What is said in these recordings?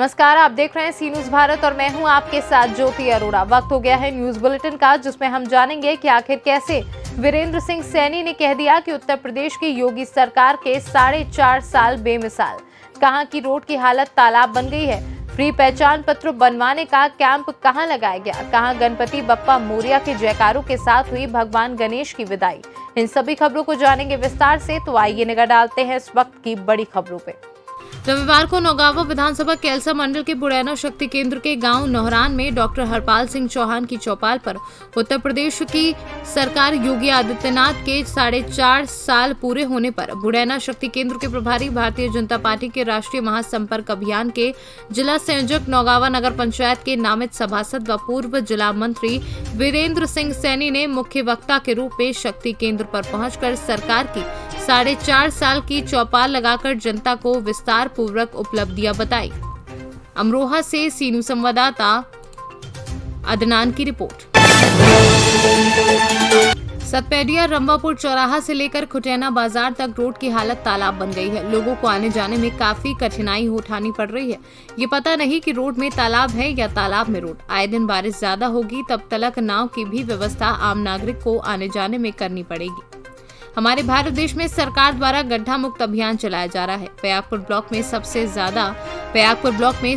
नमस्कार, आप देख रहे हैं सी न्यूज भारत और मैं हूं आपके साथ ज्योति अरोड़ा। वक्त हो गया है न्यूज बुलेटिन का, जिसमें हम जानेंगे कि आखिर कैसे वीरेंद्र सिंह सैनी ने कह दिया कि उत्तर प्रदेश की योगी सरकार के 4.5 साल बेमिसाल। कहां की रोड की हालत तालाब बन गई है। फ्री पहचान पत्र बनवाने का कैंप कहां लगाया गया। कहां गणपति बप्पा मोरिया के जयकारों के साथ हुई भगवान गणेश की विदाई। इन सभी खबरों को जानेंगे विस्तार से, तो आइए नजर डालते हैं इस वक्त की बड़ी खबरों पे। रविवार को नौगावा विधानसभा कैलसा मंडल के बुरैना शक्ति केंद्र के गांव नौहरान में डॉक्टर हरपाल सिंह चौहान की चौपाल पर उत्तर प्रदेश की सरकार योगी आदित्यनाथ के 4.5 साल पूरे होने पर बुरैना शक्ति केंद्र के प्रभारी भारतीय जनता पार्टी के राष्ट्रीय महासंपर्क अभियान के जिला संयोजक नौगावा नगर पंचायत के नामित सभासद व पूर्व जिला मंत्री वीरेंद्र सिंह सैनी ने मुख्य वक्ता के रूप में शक्ति केंद्र पर पहुंचकर सरकार की 4.5 साल की चौपाल लगाकर जनता को विस्तार पूर्वक उपलब्धियां बताई। अमरोहा से सीनू संवाददाता अदनान की रिपोर्ट। सतपेडिया रंबापुर चौराहा से लेकर खुटैना बाजार तक रोड की हालत तालाब बन गई है। लोगों को आने जाने में काफी कठिनाई उठानी पड़ रही है। ये पता नहीं कि रोड में तालाब है या तालाब में रोड। आए दिन बारिश ज्यादा होगी तब तलक नाव की भी व्यवस्था आम नागरिक को आने जाने में करनी पड़ेगी। हमारे भारत देश में सरकार द्वारा गड्ढा मुक्त अभियान चलाया जा रहा है। प्रयागपुर ब्लॉक में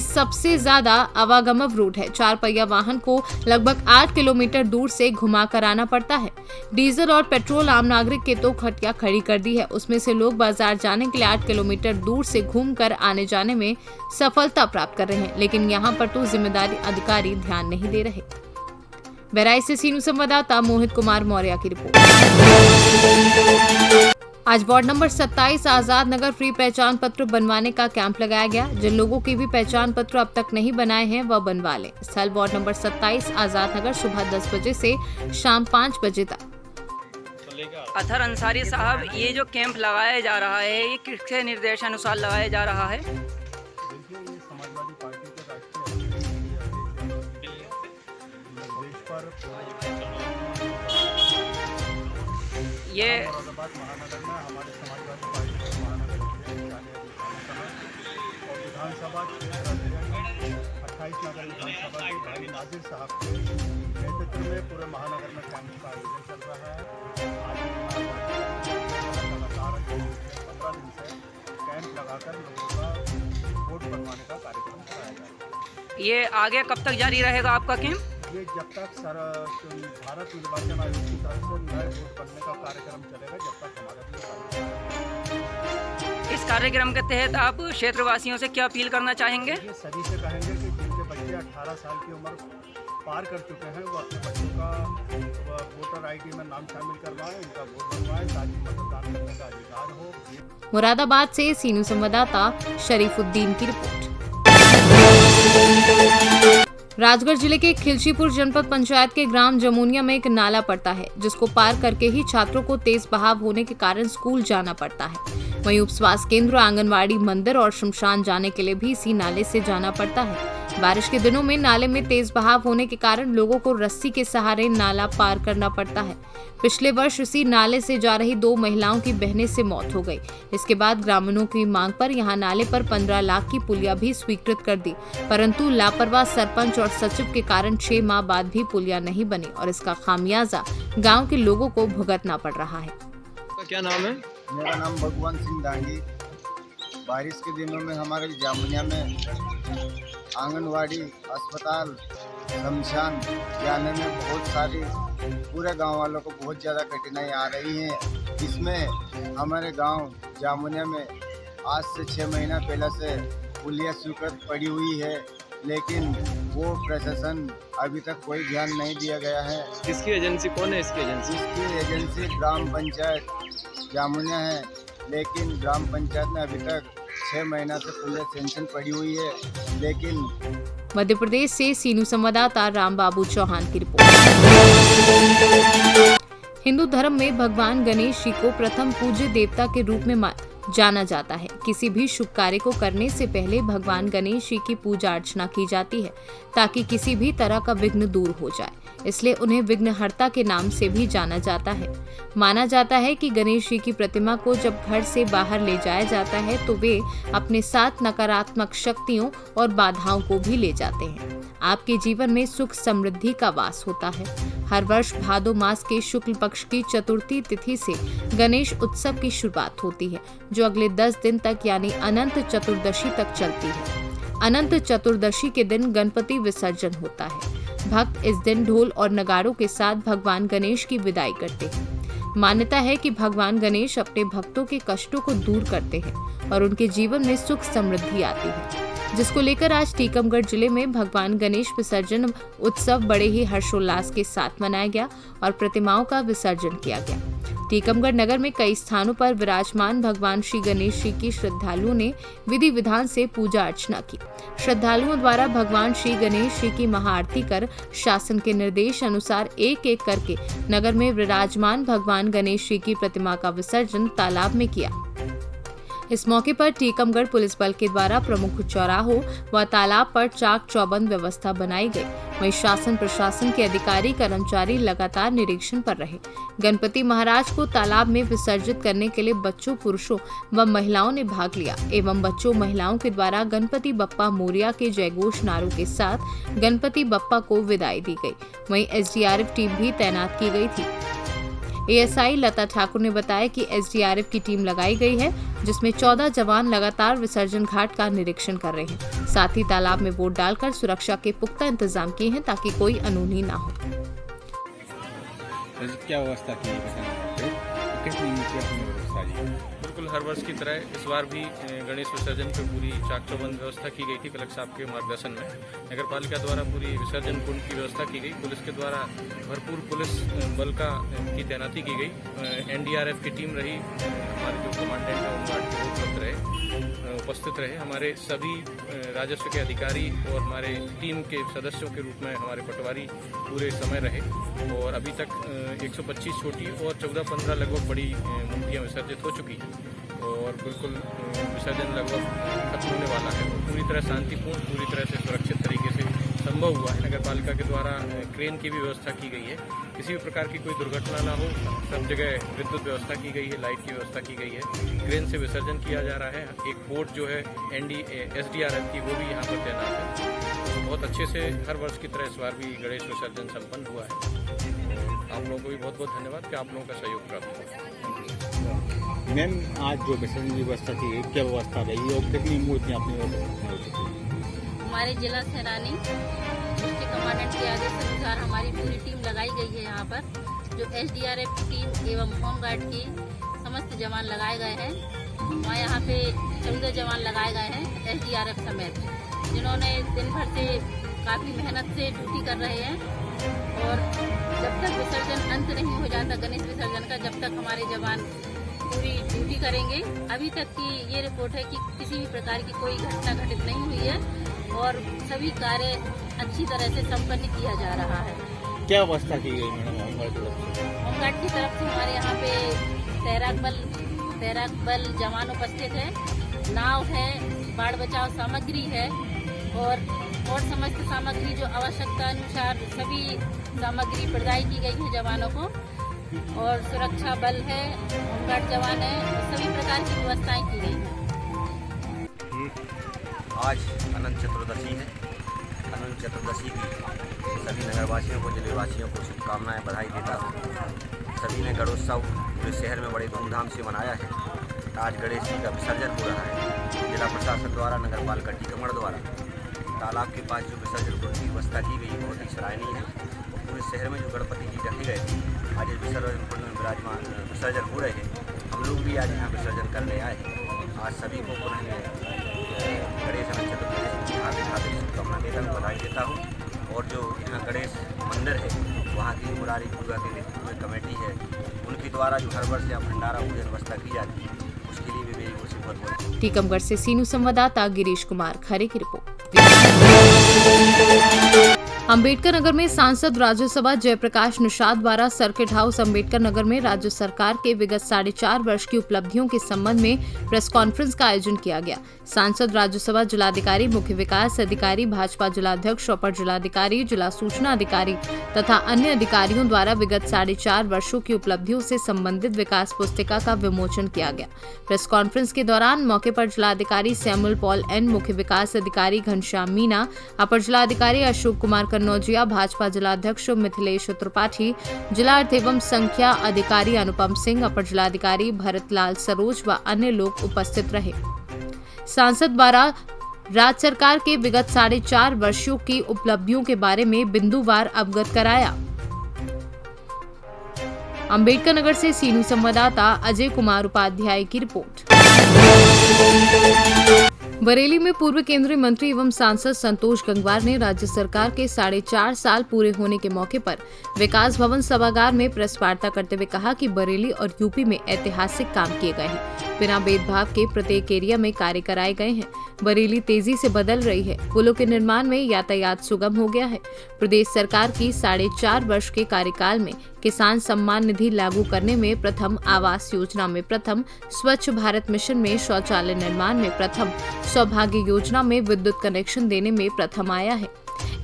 सबसे ज्यादा आवागमन रोड है। 4 पहिया वाहन को लगभग 8 किलोमीटर दूर से घुमा कर आना पड़ता है। डीजल और पेट्रोल आम नागरिक के तो खटिया खड़ी कर दी है। उसमें से लोग बाजार जाने के लिए 8 किलोमीटर दूर से घूमकर आने जाने में सफलता प्राप्त कर रहे हैं, लेकिन यहाँ पर तो जिम्मेदारी अधिकारी ध्यान नहीं दे रहे। बहराइच से सीनू संवाददाता मोहित कुमार मौर्य की रिपोर्ट। आज ward number 27 Azad Nagar free पहचान पत्र बनवाने का कैंप लगाया गया। जिन लोगों की भी पहचान पत्र अब तक नहीं बनाए हैं वह बनवा लें। स्थल वार्ड नंबर 27 आजाद नगर सुबह 10 बजे से शाम 5 बजे तक। अथर अंसारी साहब, ये जो कैंप लगाया जा रहा है ये किसके निर्देशानुसार लगाया जा रहा है? ये महानगर में हमारे समाजवादी पार्टी के महानगर और विधानसभा क्षेत्र 28 नगर विधानसभा के भाई नाजिर साहब के नेतृत्व में पूरे महानगर में कैंप का आयोजन चल रहा है। लगातार 15 दिन से कैंप लगाकर लोगों का वोट बनवाने का कार्यक्रम कराया जाएगा। ये आगे कब तक जारी रहेगा आपका कैंप? ये जब तक भारत निर्वाचन आयोग की तरफ से नए वोट बनने का कार्यक्रम चलेगा, जब तक हमारा इस कार्यक्रम के तहत आप क्षेत्रवासियों से क्या अपील करना चाहेंगे? ये सभी से कहेंगे कि जिनके बच्चे 18 साल की उम्र पार कर चुके हैं वो अपने बच्चों का वोटर आईडी में नाम शामिल करवाएं, उनका वोट बनवाएं ताकि मतदान करने का अधिकार हो। मुरादाबाद से सीनू संवाददाता शरीफुद्दीन की रिपोर्ट। राजगढ़ जिले के खिलचीपुर जनपद पंचायत के ग्राम जमुनिया में एक नाला पड़ता है, जिसको पार करके ही छात्रों को तेज बहाव होने के कारण स्कूल जाना पड़ता है। वहीं उप स्वास्थ्य केंद्र, आंगनवाड़ी, मंदिर और शमशान जाने के लिए भी इसी नाले से जाना पड़ता है। बारिश के दिनों में नाले में तेज बहाव होने के कारण लोगों को रस्सी के सहारे नाला पार करना पड़ता है। पिछले वर्ष इसी नाले से जा रही 2 महिलाओं की बहने से मौत हो गई। इसके बाद ग्रामीणों की मांग पर यहां नाले पर 15 लाख की पुलिया भी स्वीकृत कर दी, परंतु लापरवाह सरपंच और सचिव के कारण 6 माह बाद भी पुलिया नहीं बनी और इसका खामियाजा गाँव के लोगों को भुगतना पड़ रहा है। क्या नाम है? मेरा नाम भगवान सिंह डांगी। बारिश के दिनों में हमारे जामुनिया में आंगनवाड़ी, अस्पताल, शमशान जाने में बहुत सारी पूरे गांव वालों को बहुत ज़्यादा कठिनाई आ रही है। इसमें हमारे गांव जामुनिया में आज से 6 महीना पहले से पुलिया स्वीकृत पड़ी हुई है, लेकिन वो प्रशासन अभी तक कोई ध्यान नहीं दिया गया है। किसकी एजेंसी? कौन है इसकी एजेंसी? इसकी एजेंसी ग्राम पंचायत जामुनिया है, लेकिन ग्राम पंचायत में अभी तक 6 महीना से पुलिया सेंशन पड़ी हुई है। लेकिन मध्य प्रदेश से सीनू संवाददाता राम बाबू चौहान की रिपोर्ट। हिंदू धर्म में भगवान गणेश जी को प्रथम पूज्य देवता के रूप में जाना जाता है। किसी भी शुभ कार्य को करने से पहले भगवान गणेश जी की पूजा अर्चना की जाती है ताकि किसी भी तरह का विघ्न दूर हो जाए, इसलिए उन्हें विघ्नहर्ता के नाम से भी जाना जाता है। माना जाता है कि गणेश जी की प्रतिमा को जब घर से बाहर ले जाया जाता है तो वे अपने साथ नकारात्मक शक्तियों और बाधाओं को भी ले जाते हैं। आपके जीवन में सुख समृद्धि का वास होता है। हर वर्ष भादो मास के शुक्ल पक्ष की चतुर्थी तिथि से गणेश उत्सव की शुरुआत होती है, जो अगले 10 दिन तक यानी अनंत चतुर्दशी तक चलती है। अनंत चतुर्दशी के दिन गणपति विसर्जन होता है। भक्त इस दिन ढोल और नगाड़ों के साथ भगवान गणेश की विदाई करते हैं। मान्यता है कि भगवान गणेश अपने भक्तों के कष्टों को दूर करते हैं और उनके जीवन में सुख समृद्धि आती है, जिसको लेकर आज टीकमगढ़ जिले में भगवान गणेश विसर्जन उत्सव बड़े ही हर्षोल्लास के साथ मनाया गया और प्रतिमाओं का विसर्जन किया गया। टीकमगढ़ नगर में कई स्थानों पर विराजमान भगवान श्री गणेश जी की श्रद्धालुओं ने विधि विधान से पूजा अर्चना की। श्रद्धालुओं द्वारा भगवान श्री गणेश जी की महाआरती कर शासन के निर्देश अनुसार एक एक करके नगर में विराजमान भगवान गणेश जी की प्रतिमा का विसर्जन तालाब में किया। इस मौके पर टीकमगढ़ पुलिस बल के द्वारा प्रमुख चौराहों व तालाब पर चाक चौबंद व्यवस्था बनाई गई। वहीं शासन प्रशासन के अधिकारी कर्मचारी लगातार निरीक्षण पर रहे। गणपति महाराज को तालाब में विसर्जित करने के लिए बच्चों, पुरुषों व महिलाओं ने भाग लिया एवं बच्चों महिलाओं के द्वारा गणपति बप्पा मोरिया के जयघोष नारों के साथ गणपति बप्पा को विदाई दी गई। वहीं एसडीआरएफ टीम भी तैनात की गई थी। एएसआई लता ठाकुर ने बताया कि एसडीआरएफ की टीम लगाई गई है, जिसमें 14 जवान लगातार विसर्जन घाट का निरीक्षण कर रहे हैं। साथ ही तालाब में वोट डालकर सुरक्षा के पुख्ता इंतजाम किए हैं ताकि कोई अनहोनी न हो। क्या व्यवस्था की है? कितनी व्यवस्था की? बिल्कुल हर वर्ष की तरह इस बार भी गणेश विसर्जन पर पूरी चाक चौबंद व्यवस्था की गई थी। कलेक्टर साहब के मार्गदर्शन में नगर पालिका द्वारा पूरी विसर्जन कुंड की व्यवस्था की गई। पुलिस के द्वारा भरपूर पुलिस बल की तैनाती की गई। एनडीआरएफ की टीम रही, हमारे जो कमांडेंट है उनका उपस्थित रहे। हमारे सभी राजस्व के अधिकारी और हमारे टीम के सदस्यों के रूप में हमारे पटवारी पूरे समय रहे और अभी तक 125 छोटी और 14-15 लगभग बड़ी मूर्तियाँ विसर्जित हो चुकी हैं और बिल्कुल विसर्जन लगभग खत्म होने वाला है। पूरी तरह शांतिपूर्ण, पूरी तरह से सुरक्षित तरीके से संभव हुआ है। नगर पालिका के द्वारा क्रेन की भी व्यवस्था की गई है, किसी भी प्रकार की कोई दुर्घटना ना हो। सब जगह विद्युत व्यवस्था की गई है, लाइट की व्यवस्था की गई है। क्रेन से विसर्जन किया जा रहा है। एक बोट जो है एसडीआरएफ की वो भी यहाँ पर तैनात है। तो बहुत अच्छे से हर वर्ष की तरह इस बार भी गणेश विसर्जन संपन्न हुआ है। आप लोगों को भी बहुत बहुत धन्यवाद कि आप लोगों का सहयोग प्राप्त हुआ। मैम, आज जो विसर्जन की व्यवस्था की गई, क्या व्यवस्था रही और कितनी मूर्तियाँ अपनी हो चुकी? हमारे जिला सेनानी डिस्ट्रिक्ट कमांडेंट के आदेश अनुसार हमारी पूरी टीम लगाई गई है। यहाँ पर जो एसडीआरएफ टीम एवं होमगार्ड की समस्त जवान लगाए गए हैं। वहाँ यहाँ पे 14 जवान लगाए गए हैं एसडीआरएफ समेत, जिन्होंने दिन भर से काफ़ी मेहनत से ड्यूटी कर रहे हैं और जब तक विसर्जन अंत नहीं हो जाता गणेश विसर्जन का, जब तक हमारे जवान पूरी ड्यूटी करेंगे। अभी तक की ये रिपोर्ट है कि किसी भी प्रकार की कोई घटना घटित नहीं हुई है और सभी कार्य अच्छी तरह से संपन्न किया जा रहा है। क्या व्यवस्था की गई मैडम होमगार्ड की तरफ से? हमारे यहाँ पे तैराक बल जवान उपस्थित है, नाव है, बाढ़ बचाव सामग्री है और समस्त सामग्री जो आवश्यकता अनुसार सभी सामग्री प्रदाय की गई है जवानों को और सुरक्षा बल है, होमगार्ड जवान है, सभी प्रकार की व्यवस्थाएं की गई हैं। आज अनंत चतुर्दशी है। अनंत चतुर्दशी की सभी नगरवासियों को, जिलेवासियों को शुभकामनाएं, बधाई देता हूँ। सभी ने गणोत्सव पूरे शहर में बड़े धूमधाम से मनाया है। आज गणेश जी का विसर्जन हो रहा है। जिला प्रशासन द्वारा, नगर पालिका टीकमगढ़ द्वारा तालाब के पास जो विसर्जन कुंड की व्यवस्था की गई बहुत ही सराहनीय है। और पूरे शहर में जो गणपति जी रखे गए थे, आज इस विसर्जन कुंड में विसर्जन हो रहे हैं। हम लोग भी आज यहाँ विसर्जन करने आए हैं। आज सभी को पुनः गणेश अनंत चतुर्दशी की हार्दिक शुभकामना देता हूँ, बधाई देता हूँ। और जो यहाँ गणेश मंदिर है, वहाँ की मुरारी पूजा के नेतृत्व में कमेटी है, उनके द्वारा जो हर वर्ष यहाँ भंडारा पूजन व्यवस्था की जाती है, उसके लिए भी मेरी ओर से बहुत। टीकमगढ़ से सीनू संवाददाता गिरीश कुमार खरे की रिपोर्ट। अंबेडकर नगर में सांसद राज्यसभा जयप्रकाश निषाद द्वारा सर्किट हाउस अंबेडकर नगर में राज्य सरकार के विगत 4.5 वर्ष की उपलब्धियों के संबंध में प्रेस कॉन्फ्रेंस का आयोजन किया गया। सांसद राज्यसभा जिलाधिकारी, मुख्य विकास अधिकारी, भाजपा जिलाध्यक्ष, अपर जिलाधिकारी, जिला सूचना अधिकारी तथा अन्य अधिकारियों द्वारा विगत 4.5 वर्षों की उपलब्धियों से संबंधित विकास पुस्तिका का विमोचन किया गया। प्रेस कॉन्फ्रेंस के दौरान मौके पर जिलाधिकारी सैमुअल पॉल एन, मुख्य विकास अधिकारी घनश्याम मीना, अपर जिलाधिकारी अशोक कुमार कन्नौजिया, भाजपा जिलाध्यक्ष मिथिलेश त्रिपाठी, जिला अर्थ एवं संख्या अधिकारी अनुपम सिंह, अपर जिलाधिकारी भरत लाल सरोज व अन्य लोग उपस्थित रहे। सांसद द्वारा राज्य सरकार के विगत 4.5 वर्षों की उपलब्धियों के बारे में बिंदुवार अवगत कराया। अंबेडकर नगर से सीनू संवाददाता अजय कुमार उपाध्याय की रिपोर्ट। बरेली में पूर्व केंद्रीय मंत्री एवं सांसद संतोष गंगवार ने राज्य सरकार के 4.5 साल पूरे होने के मौके पर विकास भवन सभागार में प्रेस वार्ता करते हुए कहा कि बरेली और यूपी में ऐतिहासिक काम किए गए हैं। बिना भेदभाव के प्रत्येक एरिया में कार्य कराए गए हैं। बरेली तेजी से बदल रही है। पुलों के निर्माण में यातायात सुगम हो गया है। प्रदेश सरकार की 4.5 वर्ष के कार्यकाल में किसान सम्मान निधि लागू करने में प्रथम, आवास योजना में प्रथम, स्वच्छ भारत मिशन में शौचालय निर्माण में प्रथम, सौभाग्य योजना में विद्युत कनेक्शन देने में प्रथम आया है।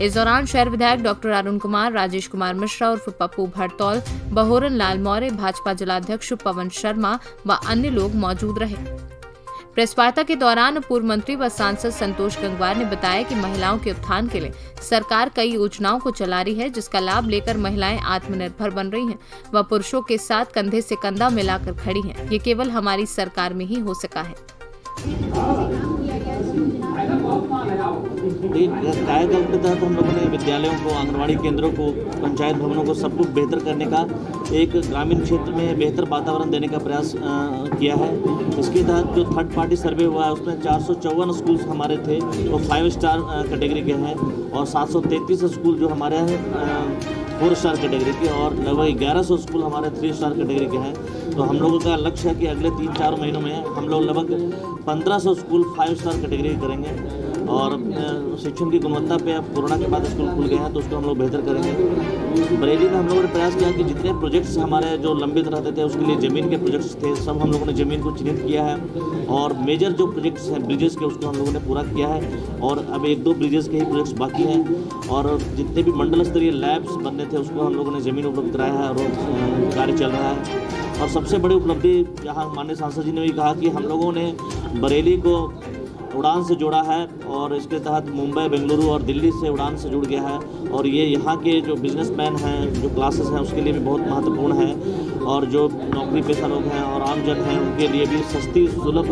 इस दौरान शहर विधायक डॉक्टर अरुण कुमार, राजेश कुमार मिश्रा उर्फ पप्पू भरतौल, बहोरन लाल मौर्य, भाजपा जिलाध्यक्ष पवन शर्मा व अन्य लोग मौजूद रहे। प्रेस वार्ता के दौरान पूर्व मंत्री व सांसद संतोष गंगवार ने बताया कि महिलाओं के उत्थान के लिए सरकार कई योजनाओं को चला रही है, जिसका लाभ लेकर महिलाएं आत्मनिर्भर बन रही हैं व पुरुषों के साथ कंधे से कंधा मिलाकर खड़ी हैं। ये केवल हमारी सरकार में ही हो सका है। कायाकल्प के तहत हम लोगों ने विद्यालयों को, आंगनबाड़ी केंद्रों को, पंचायत भवनों को सब कुछ बेहतर करने का, एक ग्रामीण क्षेत्र में बेहतर वातावरण देने का प्रयास किया है। इसके तहत जो थर्ड पार्टी सर्वे हुआ है उसमें 454 स्कूल हमारे थे वो 5 स्टार कैटेगरी के हैं और 733 स्कूल जो हमारे हैं 4 स्टार कैटेगरी के और लगभग 1100 स्कूल हमारे 3 स्टार कैटेगरी के हैं। तो हम लोगों का लक्ष्य है कि अगले 3-4 महीनों में हम लोग लगभग 1500 स्कूल 5 स्टार कैटेगरी करेंगे। और शिक्षण की गुणवत्ता पे अब कोरोना के बाद स्कूल खुल गए हैं तो उसको हम लोग बेहतर करेंगे। बरेली में हम लोगों ने प्रयास किया कि जितने प्रोजेक्ट्स हमारे जो लंबित रहते थे उसके लिए ज़मीन के प्रोजेक्ट्स थे, सब हम लोगों ने ज़मीन को चिन्हित किया है और मेजर जो प्रोजेक्ट्स हैं ब्रिजेस के उसको हम लोगों ने पूरा किया है और अब 1-2 ब्रिजेस के ही प्रोजेक्ट्स बाकी हैं और जितने भी मंडल स्तरीय लैब्स बनने थे उसको हम लोगों ने ज़मीन उपलब्ध कराया है और कार्य चल रहा है। और सबसे बड़ी उपलब्धि यहाँ माननीय सांसद जी ने भी कहा कि हम लोगों ने बरेली को उड़ान से जोड़ा है और इसके तहत मुंबई, बेंगलुरु और दिल्ली से उड़ान से जुड़ गया है और ये यहाँ के जो बिजनेसमैन हैं, जो क्लासेस हैं उसके लिए भी बहुत महत्वपूर्ण है और जो नौकरी पेशा लोग हैं और आम जन हैं उनके लिए भी सस्ती सुलभ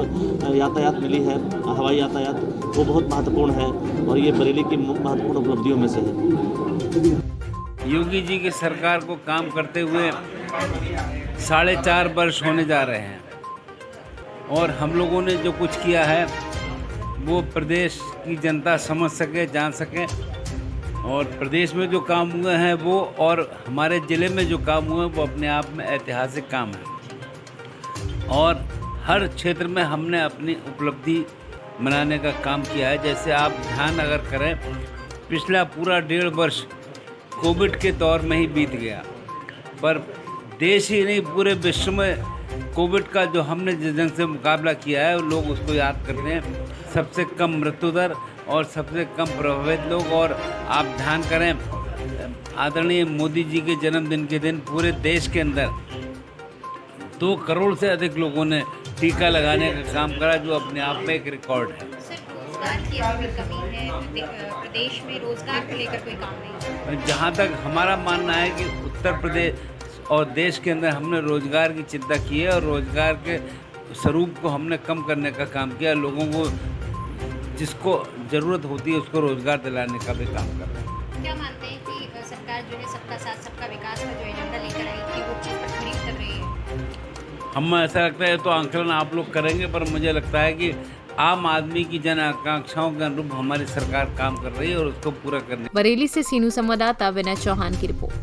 यातायात मिली है। हवाई यातायात वो बहुत महत्वपूर्ण है और ये बरेली की महत्वपूर्ण उपलब्धियों में से है। योगी जी की सरकार को काम करते हुए 4.5 वर्ष होने जा रहे हैं और हम लोगों ने जो कुछ किया है वो प्रदेश की जनता समझ सके, जान सके और प्रदेश में जो काम हुए हैं वो और हमारे ज़िले में जो काम हुए हैं वो अपने आप में ऐतिहासिक काम है और हर क्षेत्र में हमने अपनी उपलब्धि मनाने का काम किया है। जैसे आप ध्यान अगर करें, पिछला पूरा 1.5 वर्ष कोविड के दौर में ही बीत गया, पर देश ही नहीं पूरे विश्व में कोविड का जो हमने जिस ढंग से मुकाबला किया है लोग उसको याद करते हैं। सबसे कम मृत्यु दर और सबसे कम प्रभावित लोग और आप ध्यान करें, आदरणीय मोदी जी के जन्मदिन के दिन पूरे देश के अंदर 2 करोड़ से अधिक लोगों ने टीका लगाने का काम करा, जो अपने आप में एक रिकॉर्ड है। रोजगार की अभी कमी है प्रदेश में, रोजगार को लेकर कोई काम नहीं। जहाँ तक हमारा मानना है कि उत्तर प्रदेश और देश के अंदर हमने रोजगार की चिंता की है और रोजगार के स्वरूप को हमने कम करने का काम किया। लोगों को जिसको ज़रूरत होती है उसको रोजगार दिलाने का भी काम कर रहे हैं। क्या मानते हैं कि सरकार जो है सबका साथ सबका विकास का जो एजेंडा लेकर आई थी वो किस पर खरीद कर रही है? हम ऐसा लगता है तो आंकलन आप लोग करेंगे, पर मुझे लगता है कि आम आदमी की जन आकांक्षाओं के अनुरूप हमारी सरकार काम कर रही है और उसको पूरा करने। बरेली से सीनू संवाददाता विनय चौहान की रिपोर्ट।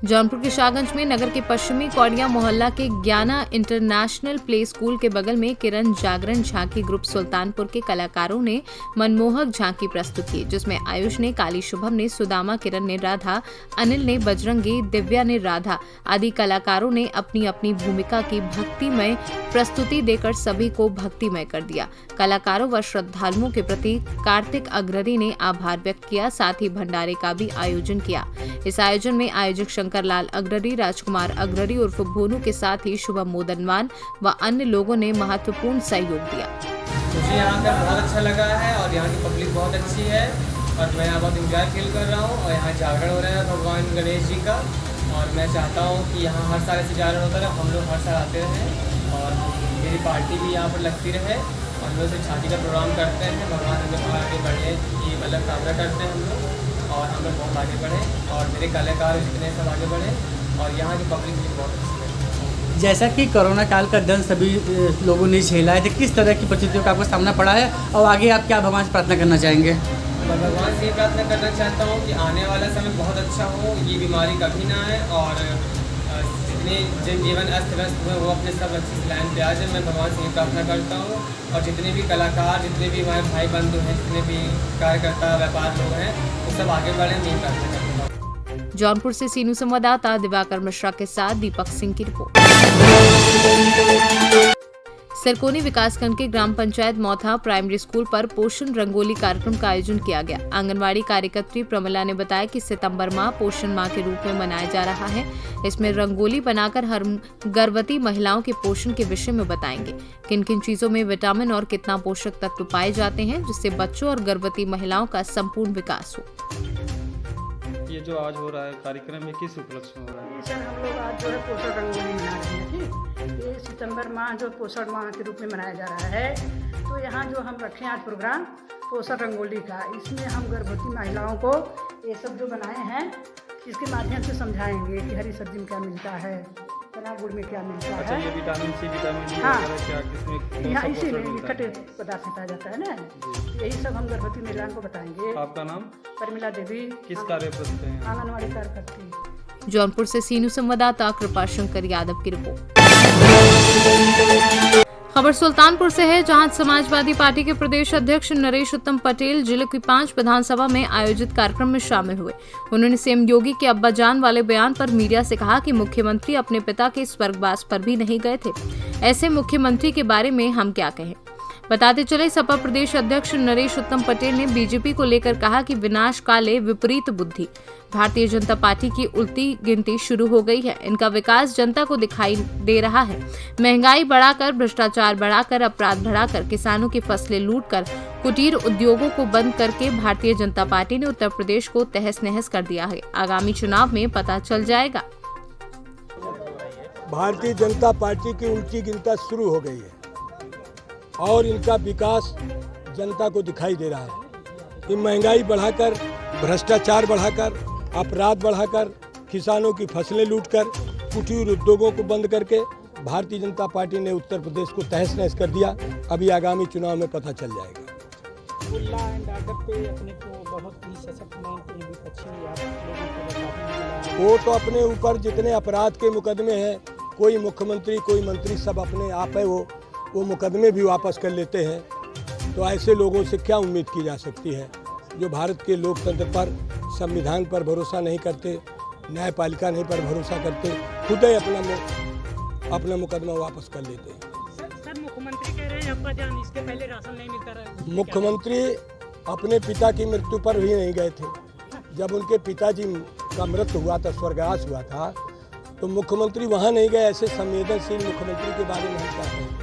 जौनपुर के शाहगंज में नगर के पश्चिमी कौड़िया मोहल्ला के ज्ञाना इंटरनेशनल प्ले स्कूल के बगल में किरण जागरण झांकी ग्रुप सुल्तानपुर के कलाकारों ने मनमोहक झांकी प्रस्तुत की, जिसमें आयुष ने काली, शुभम ने सुदामा, किरण ने राधा, अनिल ने बजरंगी, दिव्या ने राधा आदि कलाकारों ने अपनी अपनी भूमिका की भक्तिमय प्रस्तुति देकर सभी को भक्तिमय कर दिया। कलाकारों व श्रद्धालुओं के प्रति कार्तिक अग्ररी ने आभार व्यक्त किया, साथ ही भंडारे का भी आयोजन किया। इस आयोजन में आयोजक शंकरलाल अग्ररी, राजकुमार अग्ररी उर्फ भोनू के साथ ही शुभम मोदनवान व अन्य लोगों ने महत्वपूर्ण सहयोग दिया। मुझे यहाँ पर बहुत अच्छा लगा है और यहाँ की पब्लिक बहुत अच्छी है और मैं यहाँ बहुत इंजॉय फील कर रहा हूँ और यहाँ जागरण हो रहा है भगवान गणेश जी का और मैं चाहता हूँ कि यहाँ हर साल ऐसे जागरण होता रहे, हम लोग हर साल आते रहें और मेरी पार्टी भी यहाँ पर लगती रहे और हम लोग से छाती का प्रोग्राम करते हैं। भगवान हम लोग आगे बढ़े ये मतलब कामना करते हैं हम लोग और हम लोग बहुत आगे बढ़ें और मेरे कलाकार जितने सब आगे बढ़ें और यहाँ की पब्लिक भी बहुत अच्छी है। जैसा कि कोरोना काल का दंड सभी लोगों ने झेला है, तो किस तरह की परिस्थितियों का आपको सामना पड़ा है और आगे आप क्या भगवान से प्रार्थना करना चाहेंगे? मैं भगवान से ये प्रार्थना करना चाहता हूँ कि आने वाला समय बहुत अच्छा हो, ये बीमारी कभी ना आए और जितने जनजीवन अस्त व्यस्त हुए वो अपने सब अच्छे से लाइन पे आ जाए। मैं भगवान से ये प्रार्थना करता हूँ और जितने भी कलाकार, जितने भी हमारे भाई बंधु हैं, जितने भी कार्यकर्ता व्यापार लोग हैं, वो सब आगे बढ़ें, मैं प्रार्थना करता हूँ। जौनपुर से सीनू संवाददाता दिवाकर मिश्रा के साथ दीपक सिंह की रिपोर्ट। सरकोनी विकासखंड के ग्राम पंचायत मौथा प्राइमरी स्कूल पर पोषण रंगोली कार्यक्रम का आयोजन किया गया। आंगनवाड़ी कार्यकर्त्री प्रमिला ने बताया कि सितंबर माह पोषण माह के रूप में मनाया जा रहा है। इसमें रंगोली बनाकर हर गर्भवती महिलाओं के पोषण के विषय में बताएंगे, किन किन चीजों में विटामिन और कितना पोषक तत्व पाए जाते हैं, जिससे बच्चों और गर्भवती महिलाओं का संपूर्ण विकास हो। ये जो आज हो रहा है कार्यक्रम में किस उपलक्ष्य में हो रहा है? सर हम लोग आज जो है पोषण रंगोली मना रहे हैं। ठीक, ये सितंबर माह जो पोषण माह के रूप में मनाया जा रहा है, तो यहाँ जो हम रखे आज प्रोग्राम पोषण रंगोली का, इसमें हम गर्भवती महिलाओं को ये सब जो बनाए हैं इसके माध्यम से समझाएंगे कि हरी सब्जी में क्या मिलता है, चना गुड़ में क्या मिलता है। ये विटामिन सी, विटामिन डी हाँ, वगैरह क्या किसमें यहाँ इसी में इकट्ठे पदार्थ पाया जाता है ना, यही सब हम गर्भवती महिलाओं को बताएंगे। आपका नाम? प्रमिला देवी। किस कार्य करते हैं? आंगनवाड़ी कार्यकर्त्री। जौनपुर से सीनू संवाददाता कृपा शंकर यादव की रिपोर्ट। खबर सुल्तानपुर से है, जहां समाजवादी पार्टी के प्रदेश अध्यक्ष नरेश उत्तम पटेल जिले की 5 विधानसभा में आयोजित कार्यक्रम में शामिल हुए। उन्होंने सीएम योगी के अब्बाजान वाले बयान पर मीडिया से कहा कि मुख्यमंत्री अपने पिता के स्वर्गवास पर भी नहीं गए थे, ऐसे मुख्यमंत्री के बारे में हम क्या कहें। बताते चले, सपा प्रदेश अध्यक्ष नरेश उत्तम पटेल ने बीजेपी को लेकर कहा कि विनाश काले विपरीत बुद्धि। भारतीय जनता पार्टी की उल्टी गिनती शुरू हो गई है। इनका विकास जनता को दिखाई दे रहा है। महंगाई बढ़ाकर, भ्रष्टाचार बढ़ाकर, अपराध बढ़ाकर, किसानों की फसलें लूटकर, कुटीर उद्योगों को बंद करके भारतीय जनता पार्टी ने उत्तर प्रदेश को तहस नहस कर दिया है। आगामी चुनाव में पता चल जाएगा। भारतीय जनता पार्टी की उल्टी गिनती शुरू हो गई है और इनका विकास जनता को दिखाई दे रहा है। ये महंगाई बढ़ाकर, भ्रष्टाचार बढ़ाकर, अपराध बढ़ाकर, किसानों की फसलें लूटकर, कुटीर उद्योगों को बंद करके भारतीय जनता पार्टी ने उत्तर प्रदेश को तहस नहस कर दिया। अभी आगामी चुनाव में पता चल जाएगा। वो तो अपने ऊपर जितने अपराध के मुकदमे हैं, कोई मुख्यमंत्री कोई मंत्री सब अपने आप है, वो मुकदमे भी वापस कर लेते हैं। तो ऐसे लोगों से क्या उम्मीद की जा सकती है जो भारत के लोकतंत्र पर, संविधान पर भरोसा नहीं करते, न्यायपालिका नहीं पर भरोसा करते, खुद ही अपना मुकदमा वापस कर लेते हैं। सर मुख्यमंत्री कह रहे हैं अब्बाजान, इसके पहले राशन नहीं मिलता रहा। मुख्यमंत्री अपने पिता की मृत्यु पर भी नहीं गए थे। जब उनके पिताजी का मृत्यु हुआ था, स्वर्गवास हुआ था, तो मुख्यमंत्री वहाँ नहीं गए। ऐसे संवेदनशील मुख्यमंत्री के बारे में हम कहते हैं।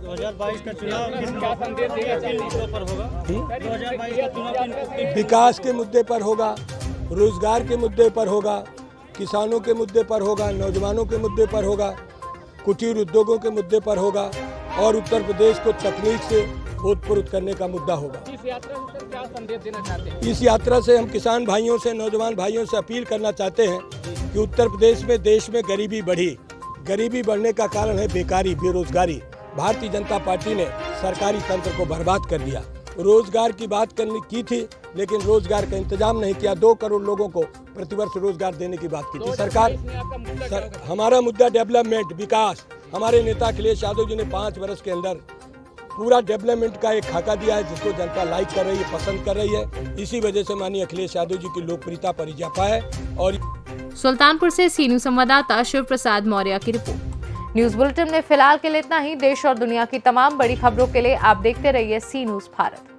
2022 का चुनाव किसका संदेश देगा, किन मुद्दों पर होगा? 2022 का चुनाव विकास के मुद्दे पर होगा, रोजगार के मुद्दे पर होगा, किसानों के मुद्दे पर होगा, नौजवानों के मुद्दे पर होगा, कुटीर उद्योगों के मुद्दे पर होगा और उत्तर प्रदेश को तकनीक से ओतप्रोत करने का मुद्दा होगा। इस यात्रा से सर क्या संदेश देना चाहते हैं? इस यात्रा से हम किसान भाइयों से, नौजवान भाइयों से अपील करना चाहते हैं कि उत्तर प्रदेश में, देश में गरीबी बढ़ी। गरीबी बढ़ने का कारण है बेकारी, बेरोजगारी। भारतीय जनता पार्टी ने सरकारी तंत्र को बर्बाद कर दिया रोजगार की बात करने की थी, लेकिन रोजगार का इंतजाम नहीं किया। 2 करोड़ लोगों को प्रतिवर्ष रोजगार देने की बात की थी सरकार। हमारा मुद्दा डेवलपमेंट, विकास। हमारे नेता अखिलेश यादव जी ने 5 वर्ष के अंदर पूरा डेवलपमेंट का एक खाका दिया है, जिसको जनता लाइक कर रही है, पसंद कर रही है। इसी वजह से माननीय अखिलेश यादव जी की लोकप्रियता पर इजाफा है। और सुल्तानपुर से सी न्यूज संवाददाता शिव प्रसाद मौर्य की रिपोर्ट। न्यूज बुलेटिन में फिलहाल के लिए इतना ही। देश और दुनिया की तमाम बड़ी खबरों के लिए आप देखते रहिए सी न्यूज भारत।